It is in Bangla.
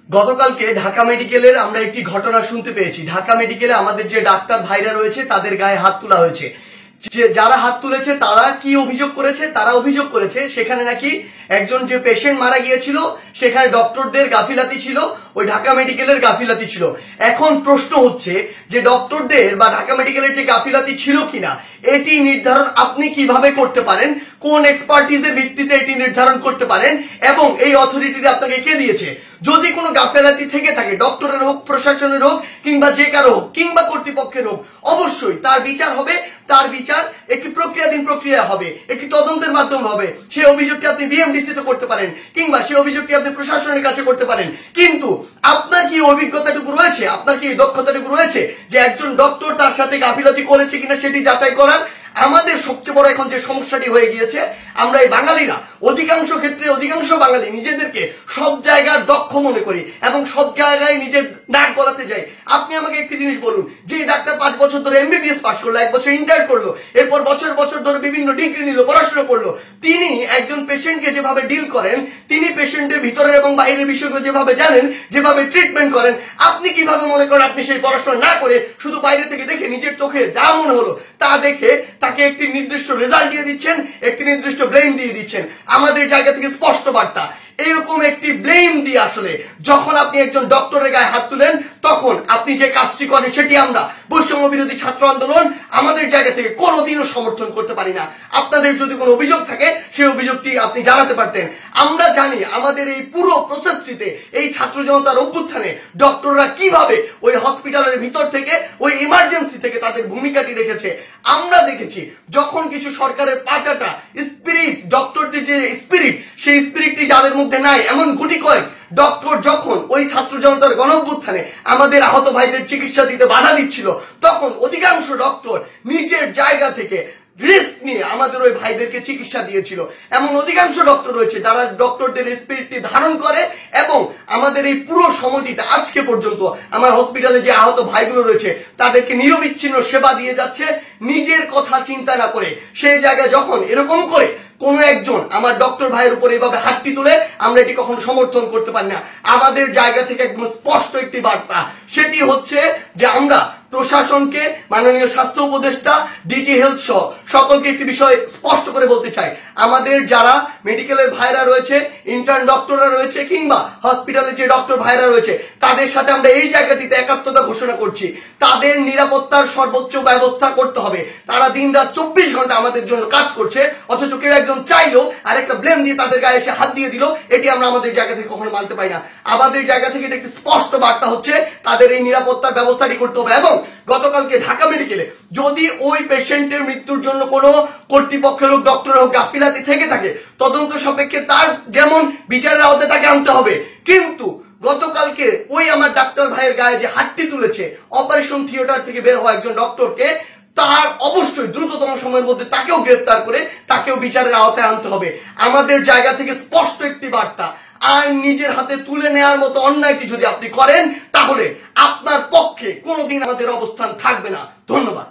গতকালকে ঢাকা মেডিকেলের আমরা একটি ঘটনা শুনতে পেয়েছি। ঢাকা মেডিকেলে আমাদের যে ডাক্তার ভাইরা রয়েছে তাদের গায়ে হাত তোলা হয়েছে। যারা হাত তুলেছে তারা কি অভিযোগ করেছে? তারা অভিযোগ করেছে সেখানে নাকি একজন যে পেশেন্ট মারা গিয়েছিল সেখানে ডক্টরদের গাফিলাতি ছিল, ওই ঢাকা মেডিকেলের গাফিলাতি ছিল। এখন প্রশ্ন হচ্ছে যে ডক্টরদের বা ঢাকা মেডিকেলের যে গাফিলাতি ছিল কিনা এটি নির্ধারণ আপনি কিভাবে করতে পারেন, কোন এক্সপার্টিজের ভিত্তিতে এটি নির্ধারণ করতে পারেন এবং এই অথরিটিটা আপনাকে কে দিয়েছে? যদি কোনো গাফিলাতি থেকে থাকে, ডক্টরের হোক, প্রশাসনের হোক, কিংবা যে কারো হোক, কিংবা কর্তৃপক্ষের হোক, অবশ্যই তার বিচার হবে। তার বিচার একটি প্রক্রিয়াধীন প্রক্রিয়া হবে, একটি তদন্তের মাধ্যমে হবে। সেই অভিযোগটি আপনি বিএমডিসি তে করতে পারেন কিংবা সেই অভিযোগটি আপনি প্রশাসনের কাছে করতে পারেন। কিন্তু আপনার কি অভিজ্ঞতাটুকু রয়েছে, আপনার কি দক্ষতাটুকু রয়েছে যে একজন ডক্টর তার সাথে গাফিলতি করেছে কিনা সেটি যাচাই করার? আমাদের সবচেয়ে বড় এখন যে সমস্যাটি হয়ে গিয়েছে, আমরা এই বাঙালিরা অধিকাংশ ক্ষেত্রে অধিকাংশ বাঙালি নিজেদেরকে সব জায়গার দক্ষ মনে করি এবং সব জায়গায় নিজের নাক গলাতে যাই। আপনি আমাকে একটি জিনিস বলুন, যে ডাক্তার 5 বছর ধরে এমবিবিএস পাস করলো, 1 বছর ইন্টার করলো, এরপর বছর বছর ধরে বিভিন্ন ডিগ্রি নিল, পড়াশোনা করলো, তিনি একজন পেশেন্টকে যেভাবে ডিল করেন, তিনি পেশেন্টের ভিতরের এবং বাইরের বিষয়গুলো যেভাবে জানেন, যেভাবে ট্রিটমেন্ট করেন, আপনি কিভাবে মনে করেন আপনি সেই পড়াশোনা না করে শুধু বাইরে থেকে দেখে নিজের চোখে যা মনে হলো তা দেখে তাকে একটি নির্দিষ্ট রেজাল্ট দিয়ে দিচ্ছেন, একটি নির্দিষ্ট ব্লেম দিয়ে দিচ্ছেন? আমাদের জায়গা থেকে স্পষ্ট বার্তা, এরকম একটি ব্লেম দিয়ে আসলে যখন আপনি একজন ডক্টরের গায়ে হাত তুলেন তখন আপনি যে কাজটি করেন সেটি আমরা বৈষম্য বিরোধী ছাত্র আন্দোলন আমাদের জায়গা থেকে কোনোদিনও সমর্থন করতে পারি না। আপনাদের যদি কোনো অভিযোগ থাকে সেই অভিযোগটি আপনি জানাতে পারতেন। আমরা জানি আমাদের এই পুরো প্রসেসটিতে, এই ছাত্র জনতার অভ্যুত্থানে ডক্টররা কিভাবে ওই হসপিটালের ভিতর থেকে, ওই ইমার্জেন্সি থেকে তাদের ভূমিকাটি রেখেছে। আমরা দেখেছি যখন কিছু সরকারের পাঁচাটা স্পিরিট, ডক্টরদের যে স্পিরিট, সেই স্পিরিটটি যাদের মধ্যে নাই, এমন গুটি কয়েক ডক্টর যখন ওই ছাত্র জনতার গণঅভ্যুত্থানে আমাদের আহত ভাইদের চিকিৎসা দিতে বাধা দিচ্ছিল, তখন অধিকাংশ ডক্টর নিজের জায়গা থেকে রিস্ক নিয়ে আমাদের ওই ভাইদেরকে চিকিৎসা দিয়েছিল। এমন অধিকাংশ ডক্টর রয়েছে যারা ডক্টরদের স্পিরিটটি ধারণ করে এবং আমাদের এই পুরো সময়টিতে আজকে পর্যন্ত আমার হসপিটালে যে আহত ভাইগুলো রয়েছে তাদেরকে নিরবিচ্ছিন্ন সেবা দিয়ে যাচ্ছে, নিজের কথা চিন্তা না করে। সেই জায়গায় যখন এরকম করে কোন একজন আমার ডক্টর ভাইয়ের উপর এইভাবে হাতটি তুলে, আমরা এটি কখনো সমর্থন করতে পারি না। আমাদের জায়গা থেকে একদম স্পষ্ট একটি বার্তা, সেটি হচ্ছে যে আমরা প্রশাসনকে, মাননীয় স্বাস্থ্য উপদেষ্টা, ডিজি হেলথ সহ সকলকে একটি বিষয় স্পষ্ট করে বলতে চাই, আমাদের যারা মেডিকেলের ভাইরা রয়েছে, ইন্টার্ন ডক্টররা রয়েছে, কিংবা হসপিটালে যে ডক্টর ভাইরা রয়েছে, তাদের সাথে আমরা এই জায়গাটিতে একাত্মতা ঘোষণা করছি। তাদের নিরাপত্তার সর্বোচ্চ ব্যবস্থা করতে হবে। তারা দিনরাত 24 ঘন্টা আমাদের জন্য কাজ করছে, অথচ কেউ একজন চাইলো আর একটা ব্লেম দিয়ে তাদের গায়ে এসে হাত দিয়ে দিল, এটি আমরা আমাদের জায়গা থেকে কখনো মানতে পারি না। আমাদের জায়গা থেকে এটা একটি স্পষ্ট বার্তা হচ্ছে তাদের এই নিরাপত্তার ব্যবস্থাটি করতে হবে। এবং গতকালকে ঢাকা মেডিকেলে যদি ওই পেশেন্টের মৃত্যুর জন্য কোনো কর্তৃপক্ষের হোক, ডক্টর হোক গাফিলাতি থেকে থাকে, তদন্ত সাপেক্ষে তার যেমন বিচারের আওতায় তাকে আনতে হবে। কিন্তু গতকালকে ওই আমার ডাক্তার ভাইয়ের গায়ে যে হাতটি তুলেছে, অপারেশন থিয়েটার থেকে বের হওয়া একজন ডক্টরকে, তার অবশ্যই দ্রুততম সময়ের মধ্যে তাকেও গ্রেফতার করে তাকেও বিচারের আওতায় আনতে হবে। আমাদের জায়গা থেকে স্পষ্ট একটি বার্তা, আইন নিজের হাতে তুলে নেওয়ার মতো অন্যায়টি যদি আপনি করেন তাহলে আপনার পক্ষে কোনোদিন আমাদের অবস্থান থাকবে না। ধন্যবাদ।